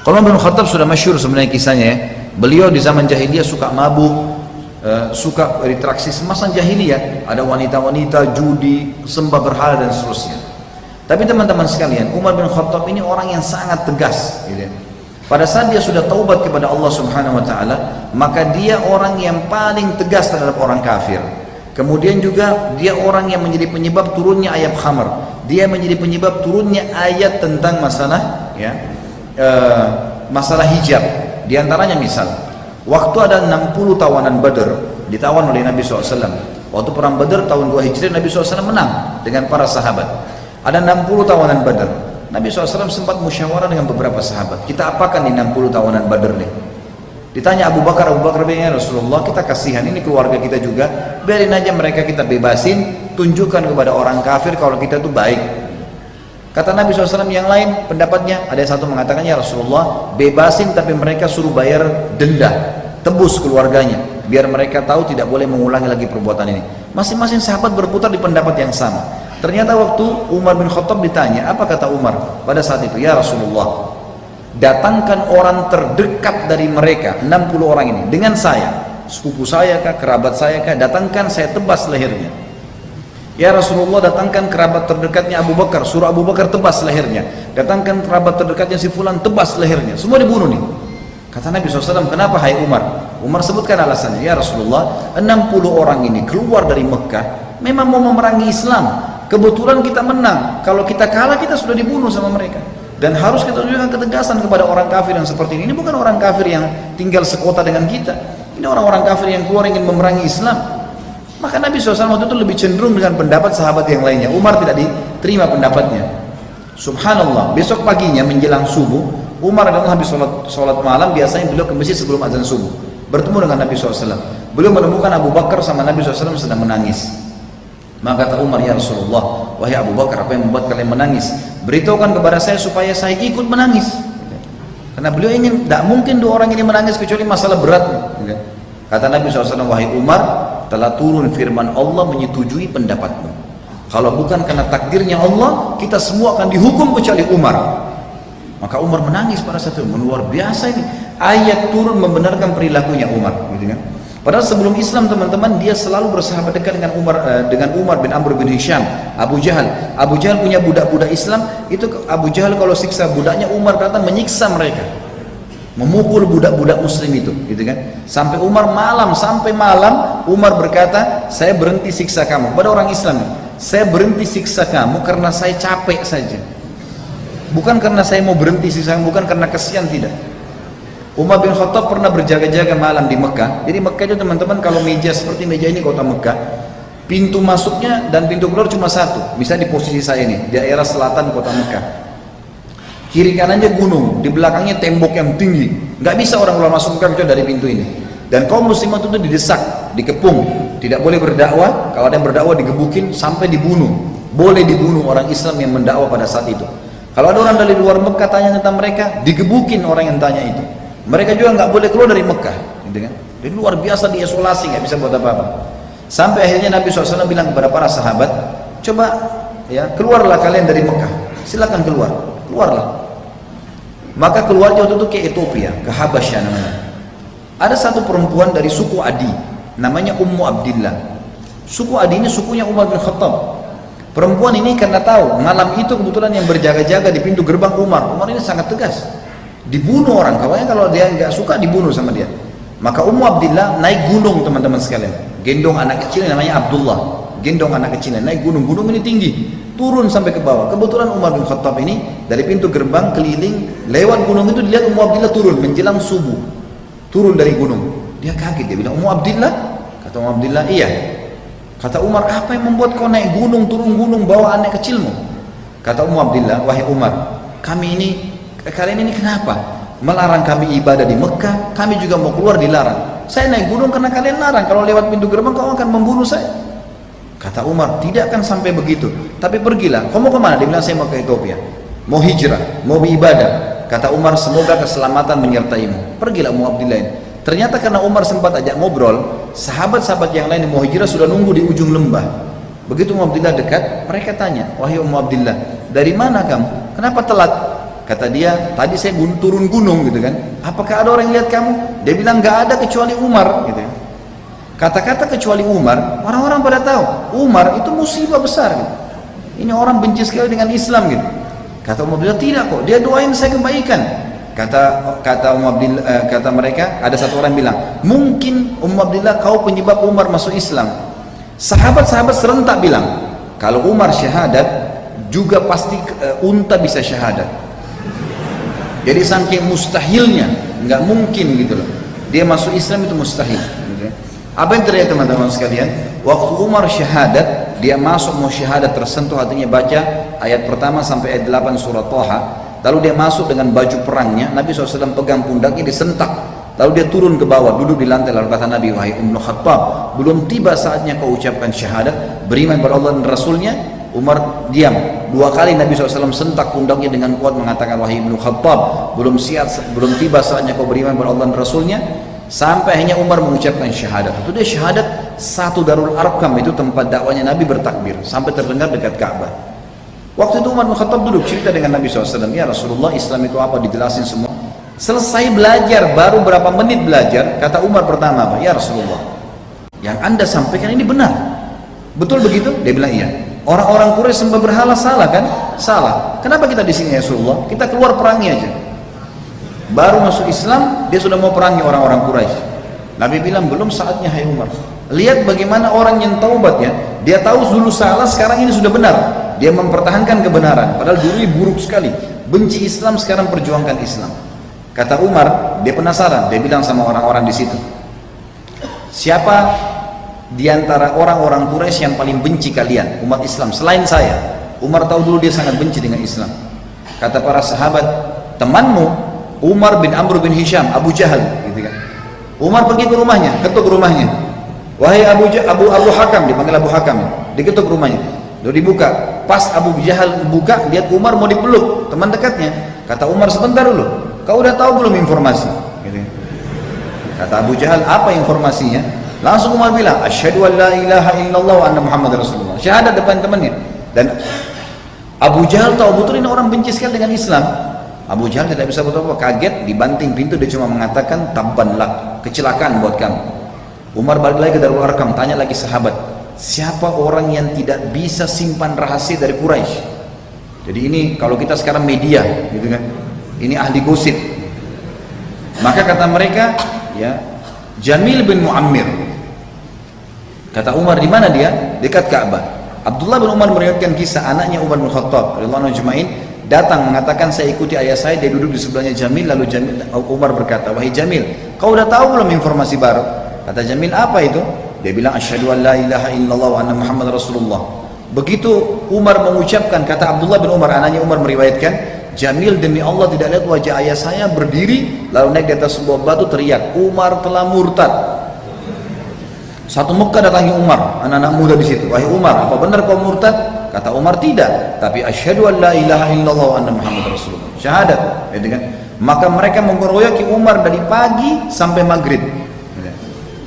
Kalau Umar bin Khattab sudah masyhur sebenarnya kisahnya ya. Beliau di zaman jahiliyah suka mabuk, suka berinteraksi semasa jahiliyah, ada wanita-wanita, judi, sembah berhala dan seterusnya. Tapi teman-teman sekalian, Umar bin Khattab ini orang yang sangat tegas gitu ya. Pada saat dia sudah taubat kepada Allah Subhanahu wa taala, maka dia orang yang paling tegas terhadap orang kafir. Kemudian juga dia orang yang menjadi penyebab turunnya ayat khamr. Dia menjadi penyebab turunnya ayat tentang masalah ya, masalah hijab. Di antaranya misal, waktu ada 60 tawanan Badr ditawan oleh Nabi SAW. Waktu perang Badr tahun 2 Hijriah, Nabi SAW menang dengan para sahabat. Ada 60 tawanan Badr. Nabi SAW sempat musyawarah dengan beberapa sahabat. Kita apakan di 60 tawanan Badr nih? Ditanya Abu Bakar bilang, ya Rasulullah, kita kasihan, ini keluarga kita juga, biarin aja mereka kita bebasin, tunjukkan kepada orang kafir kalau kita tuh baik. Kata Nabi SAW yang lain pendapatnya, ada yang satu mengatakan, ya Rasulullah, bebasin tapi mereka suruh bayar denda, tebus keluarganya, biar mereka tahu tidak boleh mengulangi lagi perbuatan ini. Masing-masing sahabat berputar di pendapat yang sama. Ternyata waktu Umar bin Khattab ditanya, apa kata Umar pada saat itu? Ya Rasulullah, datangkan orang terdekat dari mereka, 60 orang ini, dengan saya, sepupu saya kah, kerabat saya kah, datangkan, saya tebas lehernya. Ya Rasulullah, datangkan kerabat terdekatnya Abu Bakar, suruh Abu Bakar tebas lehernya. Datangkan kerabat terdekatnya si fulan, tebas lehernya. Semua dibunuh nih. Kata Nabi SAW, kenapa hai Umar? Umar sebutkan alasannya, ya Rasulullah, 60 orang ini keluar dari Mekah, memang mau memerangi Islam. Kebetulan kita menang, kalau kita kalah kita sudah dibunuh sama mereka. Dan harus kita tunjukkan ketegasan kepada orang kafir yang seperti ini. Ini bukan orang kafir yang tinggal sekota dengan kita. Ini orang-orang kafir yang keluar ingin memerangi Islam. Maka Nabi SAW waktu itu lebih cenderung dengan pendapat sahabat yang lainnya. Umar tidak diterima pendapatnya. Subhanallah, besok paginya menjelang subuh, Umar adalah habis sholat malam, biasanya beliau ke masjid sebelum azan subuh, bertemu dengan Nabi SAW. Beliau menemukan Abu Bakar sama Nabi SAW sedang menangis. Maka kata Umar, ya Rasulullah, wahai Abu Bakar, apa yang membuat kalian menangis? Beritahukan kepada saya supaya saya ikut menangis. Karena beliau ingin, tidak mungkin dua orang ini menangis kecuali masalah berat. Kata Nabi SAW, wahai Umar, telah turun firman Allah menyetujui pendapatmu. Kalau bukan karena takdirnya Allah, kita semua akan dihukum kecuali Umar. Maka Umar menangis pada saat itu. Luar biasa ini. Ayat turun membenarkan perilakunya Umar, gitu kan? Padahal sebelum Islam teman-teman, dia selalu bersahabat dekat dengan Umar bin Amr bin Hisham, Abu Jahal. Abu Jahal punya budak-budak Islam, itu Abu Jahal kalau siksa budaknya, Umar datang menyiksa mereka, memukul budak-budak Muslim itu, gitu kan? Sampai sampai malam Umar berkata, saya berhenti siksa kamu. Pada orang Islam, saya berhenti siksa kamu karena saya capek saja, bukan karena saya mau berhenti siksa kamu, bukan karena kesian, tidak. Umar bin Khattab pernah berjaga-jaga malam di Mekah. Jadi Mekah itu teman-teman, kalau meja seperti meja ini kota Mekah, pintu masuknya dan pintu keluar cuma satu. Bisa di posisi saya ini, daerah selatan kota Mekah. Kiri kanannya gunung, di belakangnya tembok yang tinggi. Nggak bisa orang keluar masuk Mekah kecuali dari pintu ini. Dan kaum muslimat itu didesak, dikepung, tidak boleh berdakwah. Kalau ada yang berdakwah digebukin sampai dibunuh. Boleh dibunuh orang Islam yang mendakwah pada saat itu. Kalau ada orang dari luar Mekah tanya tentang mereka, digebukin orang yang tanya itu. Mereka juga nggak boleh keluar dari Mekah, gitu kan? Jadi luar biasa, diisolasi, nggak bisa buat apa-apa. Sampai akhirnya Nabi SAW bilang kepada para sahabat, coba ya keluarlah kalian dari Mekah, silakan keluarlah. Maka keluarnya waktu itu ke Ethiopia, ke Habasyah namanya. Ada satu perempuan dari suku Adi, namanya Ummu Abdillah. Suku Adi ini sukunya Umar bin Khattab. Perempuan ini karena tahu malam itu kebetulan yang berjaga-jaga di pintu gerbang Umar ini sangat tegas. Dibunuh orang, kalau dia nggak suka dibunuh sama dia. Maka Ummu Abdillah naik gunung teman-teman sekalian, gendong anak kecil namanya Abdullah, gendong anak kecilnya naik gunung ini tinggi, turun sampai ke bawah. Kebetulan Umar bin Khattab ini dari pintu gerbang keliling lewat gunung itu, dilihat Ummu Abdillah turun menjelang subuh, turun dari gunung. Dia kaget, dia bilang, Ummu Abdillah? Kata Ummu Abdillah, iya. Kata Umar, apa yang membuat kau naik gunung, turun gunung, bawa anak kecilmu? Kata Ummu Abdillah, wahai Umar, kalian ini kenapa melarang kami ibadah di Mekah? Kami juga mau keluar dilarang. Saya naik gunung karena kalian larang, kalau lewat pintu gerbang kau akan membunuh saya. Kata Umar, tidak akan sampai begitu, tapi pergilah. Kau mau kemana? Dia bilang, saya mau ke Ethiopia, mau hijrah, mau beribadah. Kata Umar, semoga keselamatan menyertaimu. Pergilah Ummu Abdillah ini. Ternyata karena Umar sempat ajak ngobrol, sahabat-sahabat yang lain yang mau hijrah sudah nunggu di ujung lembah. Begitu Ummu Abdillah dekat, mereka tanya, wahai Ummu Abdillah, dari mana kamu? Kenapa telat? Kata dia, tadi saya turun gunung gitu kan. Apakah ada orang yang lihat kamu? Dia bilang nggak ada kecuali Umar gitu. Kata-kata kecuali Umar, orang-orang pada tahu Umar itu musibah besar gitu. Ini orang benci sekali dengan Islam gitu. Kata Umar Abdillah, tidak kok, dia doain saya kebaikan. Kata mereka, ada satu orang bilang, mungkin Abdillah kau penyebab Umar masuk Islam. Sahabat-sahabat serentak bilang, kalau Umar syahadat juga pasti unta bisa syahadat. Jadi saking mustahilnya, nggak mungkin gitu loh. Dia masuk Islam itu mustahil. Gitu. Apa yang terjadi teman-teman sekalian? Waktu Umar syahadat, dia masuk mau syahadat tersentuh hatinya baca ayat pertama sampai ayat 8 surat Thaha. Lalu dia masuk dengan baju perangnya. Nabi SAW pegang pundaknya, disentak. Lalu dia turun ke bawah, duduk di lantai. Lalu kata Nabi, wahai Ibnu Khattab, belum tiba saatnya kau ucapkan syahadat, beriman kepada Allah dan Rasulnya. Umar diam. 2 kali Nabi SAW sentak pundaknya dengan kuat mengatakan, wahai Ibnu Khattab, belum tiba saatnya kau beriman kepada Allah dan Rasulnya. Sampai akhirnya Umar mengucapkan syahadat. Itu dia syahadat satu Darul Arqam, itu tempat dakwanya Nabi bertakbir sampai terdengar dekat Ka'bah. Waktu itu Umar bin Khattab duduk cerita dengan Nabi SAW, ya Rasulullah, Islam itu apa, dijelasin semua. Selesai belajar, baru berapa menit belajar, kata Umar pertama apa? Ya Rasulullah, yang anda sampaikan ini benar, betul begitu? Dia bilang iya. Orang-orang Quraisy sembah berhala, salah kan? Salah. Kenapa kita di sini ya Rasulullah? Kita keluar perangi aja. Baru masuk Islam, dia sudah mau perangi orang-orang Quraisy. Nabi bilang, belum saatnya hai Umar. Lihat bagaimana orang yang taubat ya. Dia tahu dulu salah, sekarang ini sudah benar. Dia mempertahankan kebenaran. Padahal dulu ini buruk sekali. Benci Islam, sekarang perjuangkan Islam. Kata Umar, dia penasaran. Dia bilang sama orang-orang di situ, siapa di antara orang-orang Quraisy yang paling benci kalian, umat Islam, selain saya? Umar tahu dulu dia sangat benci dengan Islam. Kata para sahabat, temanmu Umar bin Amr bin Hisham, Abu Jahal gitu kan. Umar pergi ke rumahnya, ketuk rumahnya. Wahai Abu Hakam, dipanggil Abu Hakam, diketuk rumahnya. Lalu dibuka. Pas Abu Jahal buka, lihat Umar mau dipeluk, teman dekatnya. Kata Umar, sebentar dulu, kau udah tahu belum informasi? Gitu. Kata Abu Jahal, apa informasinya? Langsung Umar bilang, asyhadu an la ilaha illallah wa anna Muhammad Rasulullah. Syahadat depan temannya. Dan Abu Jahal tahu betul ini orang benci sekali dengan Islam. Abu Jahal tidak bisa berapa, kaget, dibanting pintu, dia cuma mengatakan tabban lak, kecelakaan buat kamu. Umar balik lagi ke Darul Arqam, tanya lagi sahabat, siapa orang yang tidak bisa simpan rahasia dari Quraisy? Jadi ini kalau kita sekarang media gitu kan, ini ahli gosip. Maka kata mereka, ya, Jamil bin Muammir. Kata Umar, di mana dia? Dekat Ka'bah. Abdullah bin Umar meriwayatkan kisah anaknya Umar bin Khattab radhiyallahu anhu ajma'in datang mengatakan, saya ikuti ayah saya, dia duduk di sebelahnya Jamil. Lalu Umar berkata, wahai Jamil, kau udah tahu belum informasi baru? Kata Jamil, apa itu? Dia bilang, asyhadu an la ilaha illallah wa anna Muhammad Rasulullah. Begitu Umar mengucapkan, kata Abdullah bin Umar, anaknya Umar meriwayatkan, Jamil demi Allah tidak lihat wajah ayah saya, berdiri lalu naik di atas sebuah batu teriak, Umar telah murtad. Satu Mekah datangi Umar, anak-anak muda di situ. Wahai Umar, apa benar kau murtad? Kata Umar, tidak, tapi asyhadu an la ilaha illallah wa anna Muhammad Rasulullah. Syahadat, gitu kan? Maka mereka mengeroyoki Umar dari pagi sampai maghrib.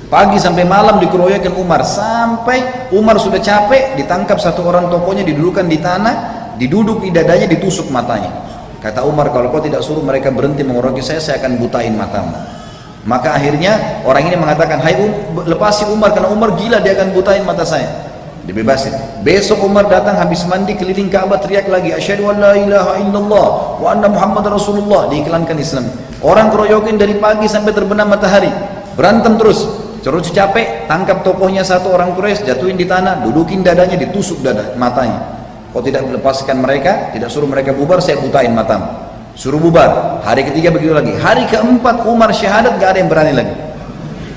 Pagi sampai malam dikeroyokin Umar, sampai Umar sudah capek, ditangkap satu orang tokonya, didudukan di tanah, diduduk di dadanya, ditusuk matanya. Kata Umar, kalau kau tidak suruh mereka berhenti mengeroyoki saya akan butain matamu. Maka akhirnya orang ini mengatakan, hai lepasi Umar, karena Umar gila, dia akan butain mata saya. Dibebasin. Besok Umar datang habis mandi keliling Ka'bah, teriak lagi, asyhadu an la ilaha illallah wa anna Muhammad Rasulullah. Diiklankan Islam. Orang keroyokin dari pagi sampai terbenam matahari, berantem terus. Terus capek, tangkap tokohnya satu orang Quraisy, jatuhin di tanah, dudukin dadanya, ditusuk dada matanya. Kau tidak melepaskan mereka, tidak suruh mereka bubar, saya butain matamu. Suruh bubar. Hari ketiga begitu lagi. Hari keempat Umar syahadat, gak ada yang berani lagi.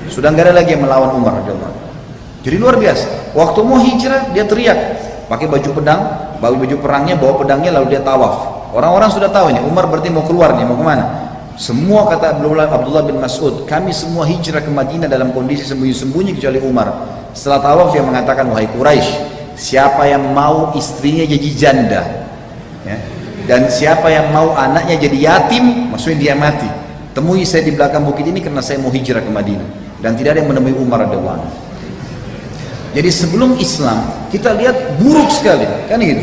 Sudah gak ada lagi yang melawan Umar. Jadi luar biasa. Waktu mau hijrah dia teriak, pakai baju pedang, baju perangnya, bawa pedangnya, lalu dia tawaf. Orang-orang sudah tahu nih, Umar berarti mau keluar nih, mau kemana? Semua, kata Abdullah bin Mas'ud, kami semua hijrah ke Madinah dalam kondisi sembunyi-sembunyi kecuali Umar. Setelah tawaf dia mengatakan, wahai Quraisy, siapa yang mau istrinya jadi janda, ya, dan siapa yang mau anaknya jadi yatim, maksudnya dia mati, temui saya di belakang bukit ini karena saya mau hijrah ke Madinah. Dan tidak ada yang menemui Umar radhiyallahu anhu. Jadi sebelum Islam kita lihat buruk sekali, kan gitu.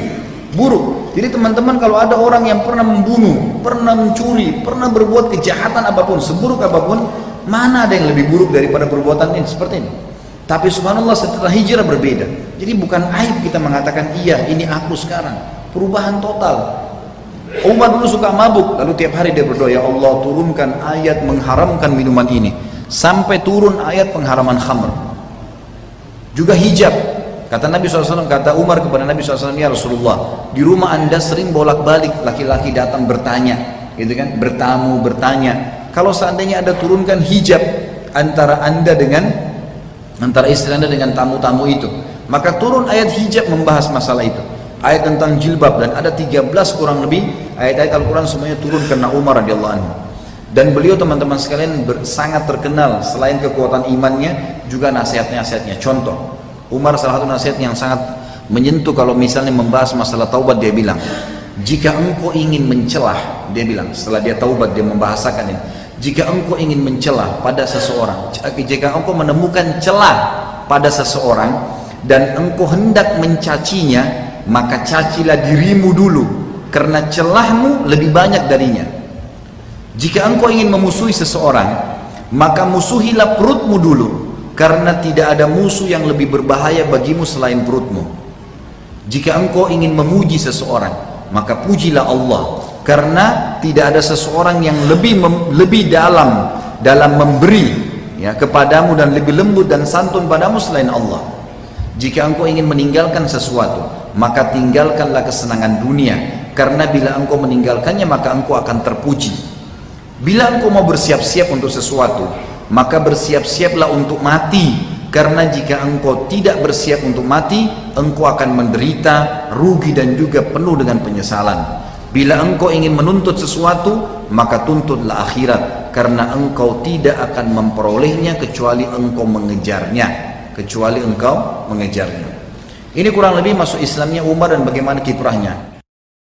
buruk. Jadi teman-teman, kalau ada orang yang pernah membunuh, pernah mencuri, pernah berbuat kejahatan apapun, seburuk apapun, mana ada yang lebih buruk daripada perbuatan ini seperti ini. Tapi subhanallah setelah hijrah berbeda. Jadi bukan aib kita mengatakan iya ini aku sekarang. Perubahan total. Umar dulu suka mabuk, lalu tiap hari dia berdoa, ya Allah turunkan ayat mengharamkan minuman ini, sampai turun ayat pengharaman khamr. Juga hijab. Kata Nabi SAW, kata Umar kepada Nabi SAW, ya Rasulullah, di rumah anda sering bolak-balik laki-laki datang bertanya, gitu kan, bertamu bertanya. Kalau seandainya anda turunkan hijab antara istri anda dengan tamu-tamu itu, maka turun ayat hijab membahas masalah itu. Ayat tentang jilbab, dan ada 13 kurang lebih ayat-ayat Al-Quran semuanya turun karena Umar radhiyallahu anhu. Dan beliau teman-teman sekalian sangat terkenal selain kekuatan imannya juga nasihat-nasihatnya. Contoh, Umar salah satu nasihat yang sangat menyentuh kalau misalnya membahas masalah taubat, dia bilang, jika engkau ingin mencelah, dia bilang setelah dia taubat, dia membahasakan ini, jika engkau ingin mencelah pada seseorang, jika engkau menemukan celah pada seseorang dan engkau hendak mencacinya, maka cacilah dirimu dulu, karena celahmu lebih banyak darinya. Jika engkau ingin memusuhi seseorang, maka musuhilah perutmu dulu, karena tidak ada musuh yang lebih berbahaya bagimu selain perutmu. Jika engkau ingin memuji seseorang, maka pujilah Allah, karena tidak ada seseorang yang lebih dalam memberi ya kepadamu dan lebih lembut dan santun padamu selain Allah. Jika engkau ingin meninggalkan sesuatu, maka tinggalkanlah kesenangan dunia, karena bila engkau meninggalkannya maka engkau akan terpuji. Bila engkau mau bersiap-siap untuk sesuatu, maka bersiap-siaplah untuk mati, karena jika engkau tidak bersiap untuk mati, engkau akan menderita, rugi dan juga penuh dengan penyesalan. Bila engkau ingin menuntut sesuatu, maka tuntutlah akhirat, karena engkau tidak akan memperolehnya kecuali engkau mengejarnya. Ini kurang lebih masuk Islamnya Umar dan bagaimana kiprahnya.